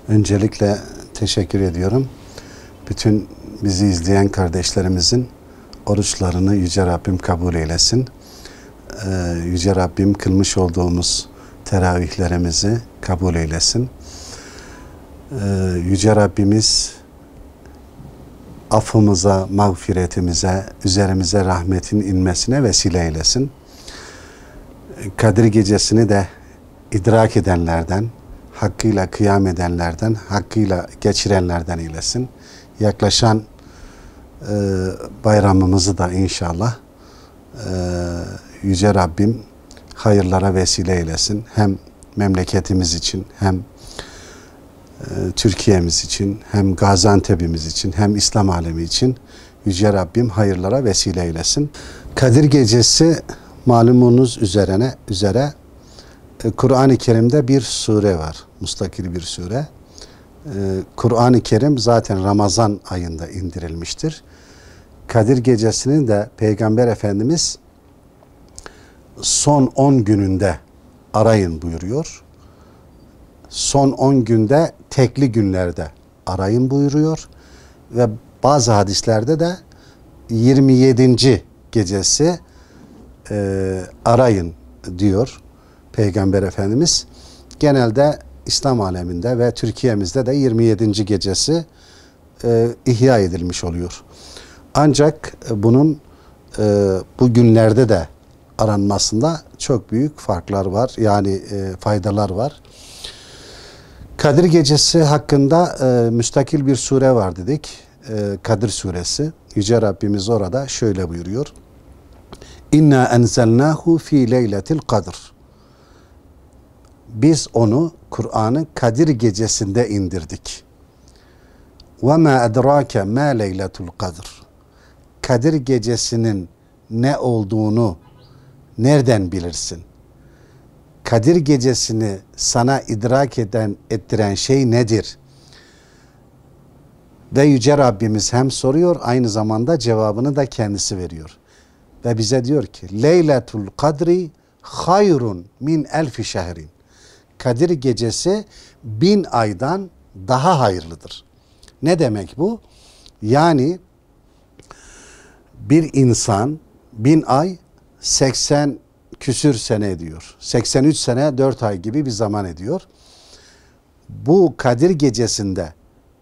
Öncelikle teşekkür ediyorum. Bütün bizi izleyen kardeşlerimizin oruçlarını Yüce Rabbim kabul eylesin. Yüce Rabbim kılmış olduğumuz teravihlerimizi kabul eylesin. Yüce Rabbimiz affımıza, mağfiretimize, üzerimize rahmetin inmesine vesile eylesin. Kadir Gecesi'ni de idrak edenlerden, hakkıyla kıyam edenlerden, hakkıyla geçirenlerden eylesin. Yaklaşan bayramımızı da inşallah Yüce Rabbim hayırlara vesile eylesin. Hem memleketimiz için, hem Türkiye'miz için, hem Gaziantep'imiz için, hem İslam alemi için Yüce Rabbim hayırlara vesile eylesin. Kadir Gecesi malumunuz üzere Kur'an-ı Kerim'de bir sure var. Mustakil bir sure. Kur'an-ı Kerim zaten Ramazan ayında indirilmiştir. Kadir Gecesi'ni de Peygamber Efendimiz son 10 gününde arayın buyuruyor. Son 10 günde tekli günlerde arayın buyuruyor. Ve bazı hadislerde de 27. gecesi arayın diyor Peygamber Efendimiz. Genelde İslam aleminde ve Türkiye'mizde de 27. gecesi ihya edilmiş oluyor. Ancak bunun bu günlerde de aranmasında çok büyük farklar var. Yani faydalar var. Kadir Gecesi hakkında müstakil bir sure var dedik. Kadir Suresi. Yüce Rabbimiz orada şöyle buyuruyor. İnna enzelnahu fi leyletil kadr. Biz onu, Kur'an'ı Kadir Gecesi'nde indirdik. Ve ma edrake ma leyletul kadr. Kadir Gecesi'nin ne olduğunu nereden bilirsin? Kadir Gecesi'ni sana idrak ettiren şey nedir? Ve Yüce Rabbimiz hem soruyor, aynı zamanda cevabını da kendisi veriyor. Ve bize diyor ki, Leyletul kadri hayrun min elfi şehrin. Kadir Gecesi 1000 aydan daha hayırlıdır. Ne demek bu? Yani bir insan 1000 ay 80 küsür sene ediyor. 83 sene 4 ay gibi bir zaman ediyor. Bu Kadir Gecesi'nde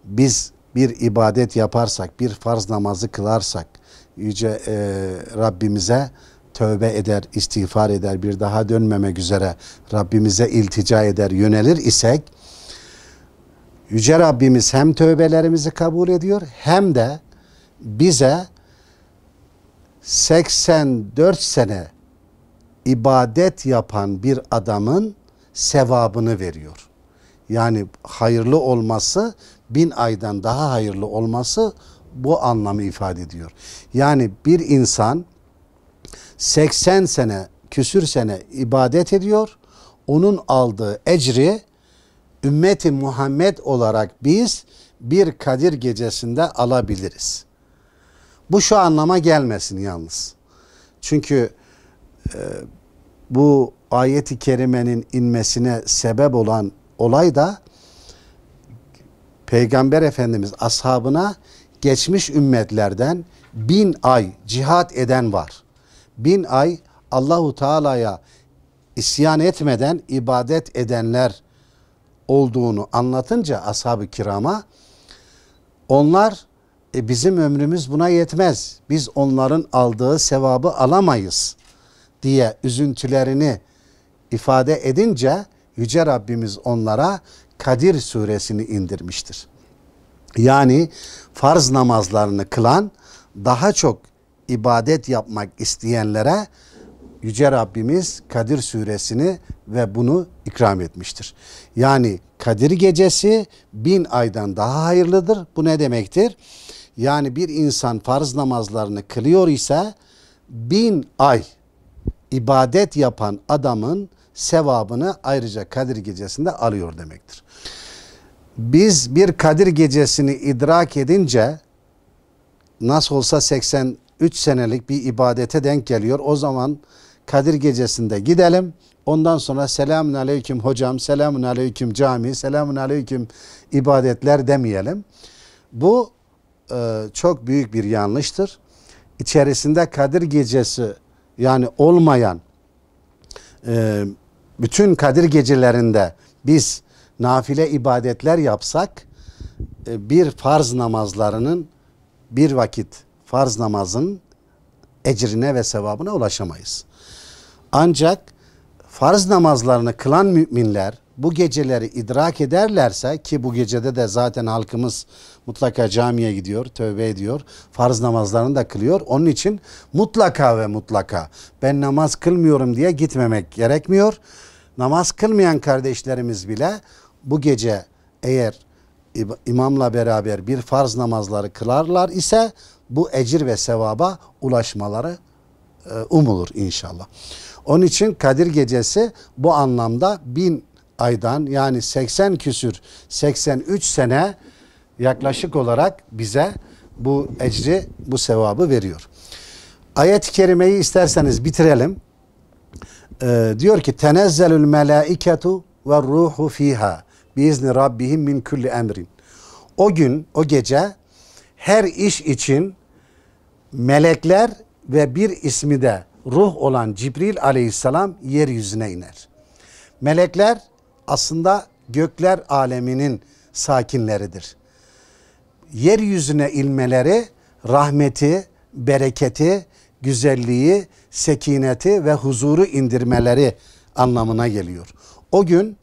biz bir ibadet yaparsak, bir farz namazı kılarsak, Yüce Rabbimize tövbe eder, istiğfar eder, bir daha dönmemek üzere Rabbimize iltica eder, yönelir isek, Yüce Rabbimiz hem tövbelerimizi kabul ediyor, hem de bize 84 sene ibadet yapan bir adamın sevabını veriyor. Yani hayırlı olması, 1000 aydan daha hayırlı olması bu anlamı ifade ediyor. Yani bir insan 80 sene, küsür sene ibadet ediyor. Onun aldığı ecri ümmeti Muhammed olarak biz bir Kadir Gecesi'nde alabiliriz. Bu şu anlama gelmesin yalnız. Çünkü bu ayet-i kerimenin inmesine sebep olan olay da Peygamber Efendimiz ashabına geçmiş ümmetlerden 1000 ay cihat eden var. 1000 ay Allahu Teala'ya isyan etmeden ibadet edenler olduğunu anlatınca ashab-ı kirama, onlar bizim ömrümüz buna yetmez, biz onların aldığı sevabı alamayız diye üzüntülerini ifade edince Yüce Rabbimiz onlara Kadir Suresini indirmiştir. Yani farz namazlarını kılan, daha çok ibadet yapmak isteyenlere Yüce Rabbimiz Kadir Suresini ve bunu ikram etmiştir. Yani Kadir Gecesi 1000 aydan daha hayırlıdır. Bu ne demektir? Yani bir insan farz namazlarını kılıyor ise 1000 ay ibadet yapan adamın sevabını ayrıca Kadir Gecesi'nde alıyor demektir. Biz bir Kadir Gecesi'ni idrak edince nasıl olsa 83 senelik bir ibadete denk geliyor. O zaman Kadir Gecesi'nde gidelim, Ondan sonra selamun aleyküm hocam, selamun aleyküm cami, selamun aleyküm ibadetler demeyelim. Bu çok büyük bir yanlıştır. İçerisinde Kadir Gecesi yani olmayan bütün Kadir gecelerinde biz nafile ibadetler yapsak bir farz namazlarının bir vakit farz namazın ecrine ve sevabına ulaşamayız. Ancak farz namazlarını kılan müminler bu geceleri idrak ederlerse, ki bu gecede de zaten halkımız mutlaka camiye gidiyor, tövbe ediyor, farz namazlarını da kılıyor. Onun için mutlaka ve mutlaka ben namaz kılmıyorum diye gitmemek gerekmiyor. Namaz kılmayan kardeşlerimiz bile bu gece eğer imamla beraber bir farz namazları kılarlar ise bu ecir ve sevaba ulaşmaları umulur inşallah. Onun için Kadir Gecesi bu anlamda 1000 aydan yani 80 küsür 83 sene yaklaşık olarak bize bu ecri, bu sevabı veriyor. Ayet-i kerimeyi isterseniz bitirelim. Diyor ki tenezzelül melâiketu ve ruhu fiha biizni rabbihim min kulli emrin. O gün, o gece her iş için melekler ve bir ismi de ruh olan Cibril aleyhisselam yeryüzüne iner. Melekler aslında gökler aleminin sakinleridir. Yeryüzüne inmeleri rahmeti, bereketi, güzelliği, sekineti ve huzuru indirmeleri anlamına geliyor. O gün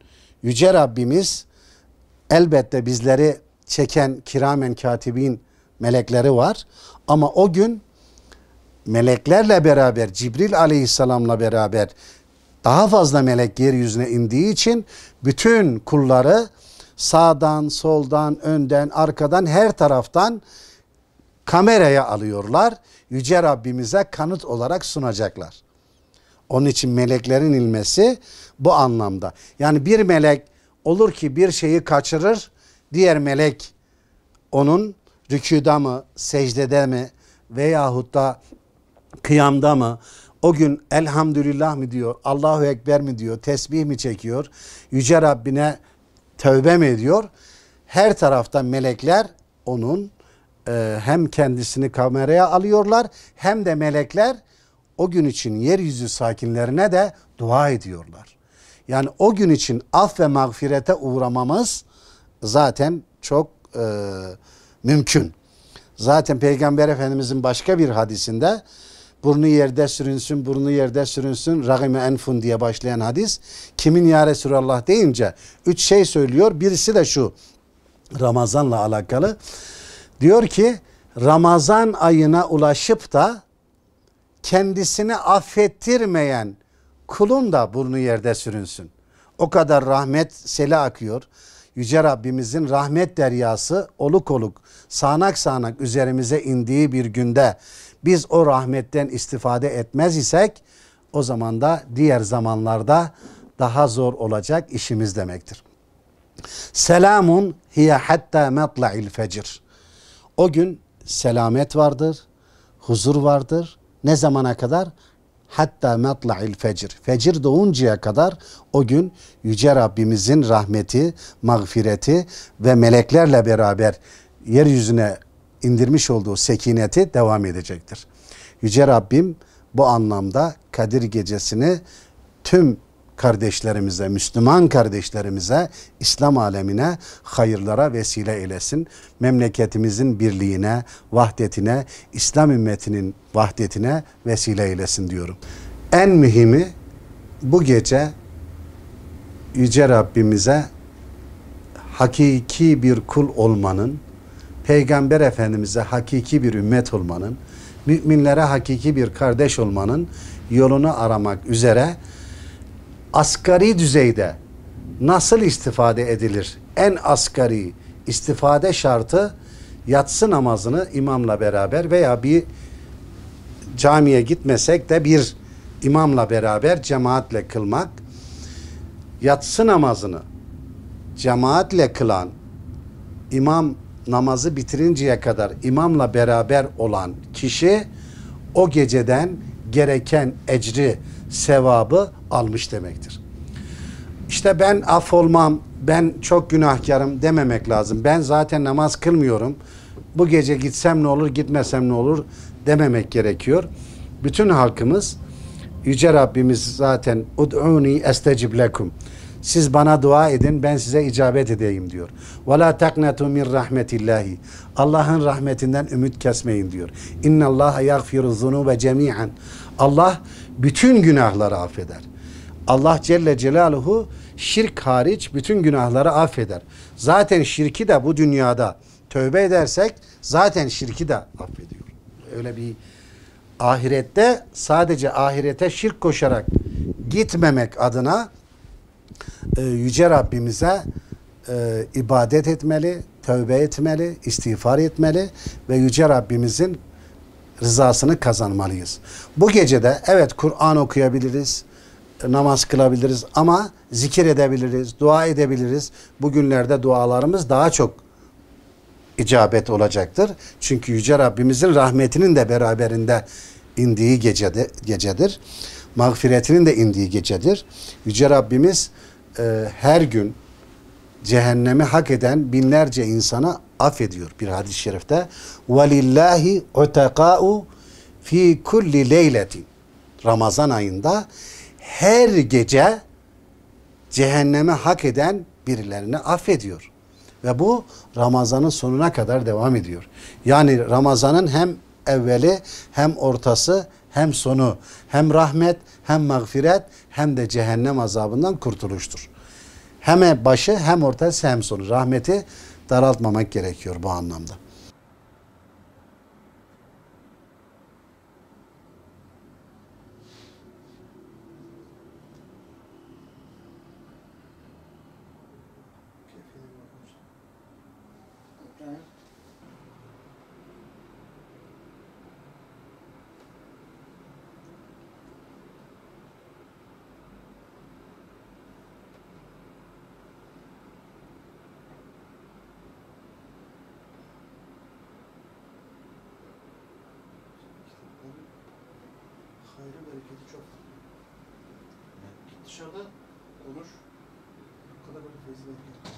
Yüce Rabbimiz elbette bizleri çeken kiramen katibin melekleri var. Ama o gün meleklerle beraber, Cibril aleyhisselamla beraber daha fazla melek yeryüzüne indiği için bütün kulları sağdan, soldan, önden, arkadan, her taraftan kameraya alıyorlar. Yüce Rabbimize kanıt olarak sunacaklar. Onun için meleklerin inmesi bu anlamda. Yani bir melek olur ki bir şeyi kaçırır, diğer melek onun rükûda mı, secdede mi veyahut da kıyamda mı, o gün elhamdülillah mi diyor, Allahu Ekber mi diyor, tesbih mi çekiyor, Yüce Rabbine tövbe mi ediyor? Her taraftan melekler onun hem kendisini kameraya alıyorlar hem de melekler o gün için yeryüzü sakinlerine de dua ediyorlar. Yani o gün için af ve mağfirete uğramamız zaten çok mümkün. Zaten Peygamber Efendimizin başka bir hadisinde burnu yerde sürünsün, burnu yerde sürünsün, ragime enfun diye başlayan hadis. Kimin ya Resulallah deyince 3 şey söylüyor. Birisi de şu, Ramazan'la alakalı. Diyor ki Ramazan ayına ulaşıp da kendisini affettirmeyen kulun da burnu yerde sürünsün. O kadar rahmet seli akıyor. Yüce Rabbimizin rahmet deryası oluk oluk, sağanak sağanak üzerimize indiği bir günde biz o rahmetten istifade etmez isek o zaman da diğer zamanlarda daha zor olacak işimiz demektir. Selamun hiye hatta matla'il fecr. O gün selamet vardır, huzur vardır. Ne zamana kadar? Hatta matla'il fecr. Fecir doğuncaya kadar o gün Yüce Rabbimizin rahmeti, mağfireti ve meleklerle beraber yeryüzüne indirmiş olduğu sekineti devam edecektir. Yüce Rabbim bu anlamda Kadir Gecesi'ni tüm kardeşlerimize, Müslüman kardeşlerimize, İslam alemine hayırlara vesile eylesin. Memleketimizin birliğine, vahdetine, İslam ümmetinin vahdetine vesile eylesin diyorum. En mühimi bu gece Yüce Rabbimize hakiki bir kul olmanın, Peygamber Efendimiz'e hakiki bir ümmet olmanın, müminlere hakiki bir kardeş olmanın yolunu aramak üzere asgari düzeyde nasıl istifade edilir? En asgari istifade şartı yatsı namazını imamla beraber veya bir camiye gitmesek de bir imamla beraber cemaatle kılmak. Yatsı namazını cemaatle kılan, imam namazı bitirinceye kadar imamla beraber olan kişi o geceden gereken ecri, sevabı almış demektir. İşte ben affolmam, ben çok günahkarım dememek lazım. Ben zaten namaz kılmıyorum. Bu gece gitsem ne olur, gitmesem ne olur dememek gerekiyor. Bütün halkımız, Yüce Rabbimiz zaten ud'uni estecib lekum. Siz bana dua edin, ben size icabet edeyim diyor. Ve la taknatu min rahmetillahi. Allah'ın rahmetinden ümit kesmeyin diyor. İnnallaha yaghfiru zunube cemi'an. Allah bütün günahları affeder. Allah Celle Celaluhu şirk hariç bütün günahları affeder. Zaten şirki de bu dünyada tövbe edersek zaten şirki de affediyor. Öyle bir ahirette sadece ahirete şirk koşarak gitmemek adına Yüce Rabbimize ibadet etmeli, tövbe etmeli, istiğfar etmeli ve Yüce Rabbimizin rızasını kazanmalıyız. Bu gecede evet Kur'an okuyabiliriz, namaz kılabiliriz ama zikir edebiliriz, dua edebiliriz. Bugünlerde dualarımız daha çok icabet olacaktır. Çünkü Yüce Rabbimizin rahmetinin de beraberinde indiği gecedir. Mağfiretinin de indiği gecedir. Yüce Rabbimiz her gün cehennemi hak eden binlerce insana affediyor bir hadis-i şerifte. وَلِلَّهِ اُتَقَاءُ fi kulli leyletin. Ramazan ayında her gece cehennemi hak eden birilerini affediyor. Ve bu Ramazan'ın sonuna kadar devam ediyor. Yani Ramazan'ın hem evveli hem ortası hem sonu hem rahmet hem mağfiret hem de cehennem azabından kurtuluştur. Hem başı hem ortası hem sonu. Rahmeti daraltmamak gerekiyor bu anlamda. Hayrı bereketi çok. Git dışarıda konuş. Bu kadar böyle feyzi bekliyor.